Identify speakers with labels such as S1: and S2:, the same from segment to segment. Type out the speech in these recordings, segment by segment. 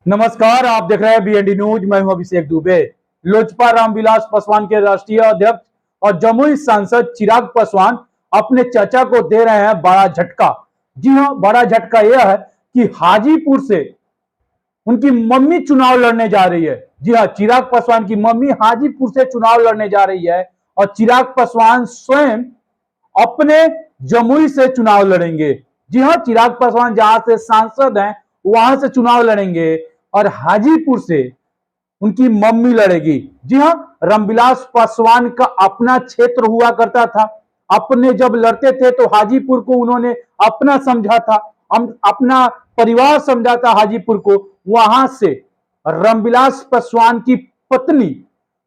S1: नमस्कार, आप देख रहे हैं बीएनडी न्यूज। मैं हूं अभिषेक दुबे। लोजपा रामविलास पासवान के राष्ट्रीय अध्यक्ष और जमुई सांसद चिराग पासवान अपने चाचा को दे रहे हैं बड़ा झटका। जी हां, बड़ा झटका यह है कि हाजीपुर से उनकी मम्मी चुनाव लड़ने जा रही है। जी हां, चिराग पासवान की मम्मी हाजीपुर से चुनाव लड़ने जा रही है और चिराग पासवान स्वयं अपने जमुई से चुनाव लड़ेंगे। जी हां, चिराग पासवान जहां से सांसद हैं वहां से चुनाव लड़ेंगे और हाजीपुर से उनकी मम्मी लड़ेगी। जी हां, रामविलास पासवान का अपना क्षेत्र हुआ करता था। अपने जब लड़ते थे तो हाजीपुर को उन्होंने अपना समझा था, अपना परिवार समझा था हाजीपुर को। वहां से रामविलास पासवान की पत्नी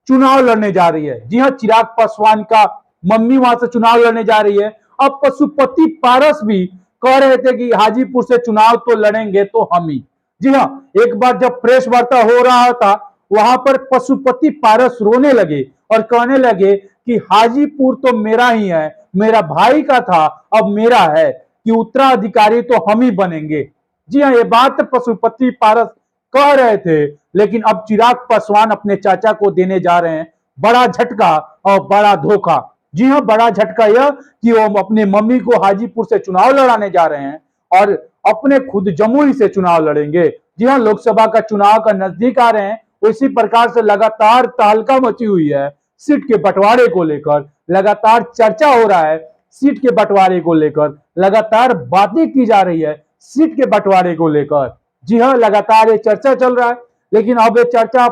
S1: चुनाव लड़ने जा रही है। जी हां, चिराग पासवान का मम्मी वहां से चुनाव लड़ने जा रही है। अब पशुपति पारस भी कह रहे थे कि हाजीपुर से चुनाव तो लड़ेंगे तो हम ही। जी हाँ, एक बार जब प्रेस वार्ता हो रहा था वहां पर पशुपति पारस रोने लगे और कहने लगे कि हाजीपुर तो मेरा ही है, मेरा भाई का था, अब मेरा है, कि उत्तराधिकारी तो हम ही बनेंगे। जी हाँ, ये बात पशुपति पारस कह रहे थे, लेकिन अब चिराग पासवान अपने चाचा को देने जा रहे हैं बड़ा झटका और बड़ा धोखा। जी हाँ, बड़ा झटका यह कि वो अपने मम्मी को हाजीपुर से चुनाव लड़ाने जा रहे हैं और अपने खुद जमुई से चुनाव लड़ेंगे। जी हाँ, लोकसभा का चुनाव का नजदीक आ रहे हैं, इसी प्रकार से लगातार तहलका मची हुई है सीट के बंटवारे को लेकर। लगातार चर्चा हो रहा है सीट के बंटवारे को लेकर, लगातार बातें की जा रही है सीट के बंटवारे को लेकर। जी हाँ, लगातार ये चर्चा चल रहा है, लेकिन अब ये चर्चा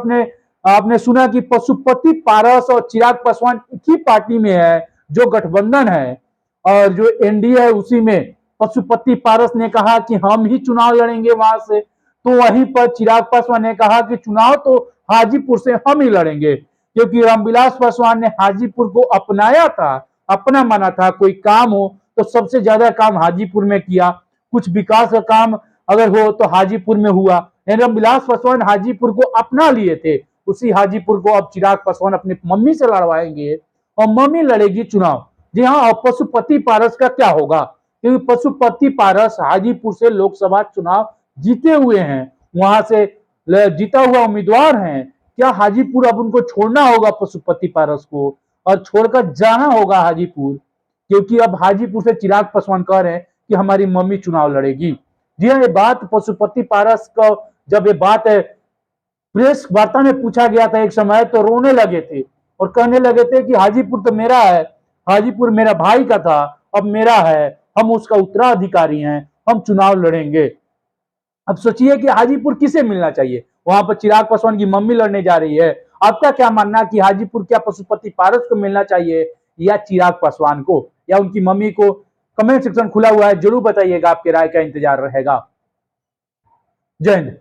S1: आपने सुना कि पशुपति पारस और चिराग पासवान एक ही पार्टी में है, जो गठबंधन है और जो एनडीए है उसी में पशुपति पारस ने कहा कि हम ही चुनाव लड़ेंगे वहां से, तो वहीं पर चिराग पासवान ने कहा कि चुनाव तो हाजीपुर से हम ही लड़ेंगे, क्योंकि रामविलास पासवान ने हाजीपुर को अपनाया था, अपना माना था। कोई काम हो तो सबसे ज्यादा काम हाजीपुर में किया, कुछ विकास का काम अगर हो तो हाजीपुर में हुआ। रामविलास पासवान हाजीपुर को अपना लिए थे, उसी हाजीपुर को अब चिराग पासवान अपनी मम्मी से लड़वाएंगे और मम्मी लड़ेगी चुनाव। जी हाँ, और पशुपति पारस का क्या होगा, क्योंकि पशुपति पारस हाजीपुर से लोकसभा चुनाव जीते हुए हैं, वहां से जीता हुआ उम्मीदवार हैं। क्या हाजीपुर अब उनको छोड़ना होगा पशुपति पारस को और छोड़कर जाना होगा हाजीपुर, क्योंकि अब हाजीपुर से चिराग पासवान कह रहे हैं कि हमारी मम्मी चुनाव लड़ेगी। जी हाँ, ये बात पशुपति पारस का जब ये बात है प्रेस वार्ता में पूछा गया था एक समय, तो रोने लगे थे और कहने लगे थे कि हाजीपुर तो मेरा है, हाजीपुर मेरा भाई का था, अब मेरा है, हम उसका उत्तराधिकारी हैं, हम चुनाव लड़ेंगे। अब सोचिए कि हाजीपुर किसे मिलना चाहिए, वहां पर चिराग पासवान की मम्मी लड़ने जा रही है। आपका क्या मानना कि हाजीपुर क्या पशुपति पारस को मिलना चाहिए या चिराग पासवान को या उनकी मम्मी को? कमेंट सेक्शन खुला हुआ है, जरूर बताइएगा, आपके राय का इंतजार रहेगा। जय हिंद।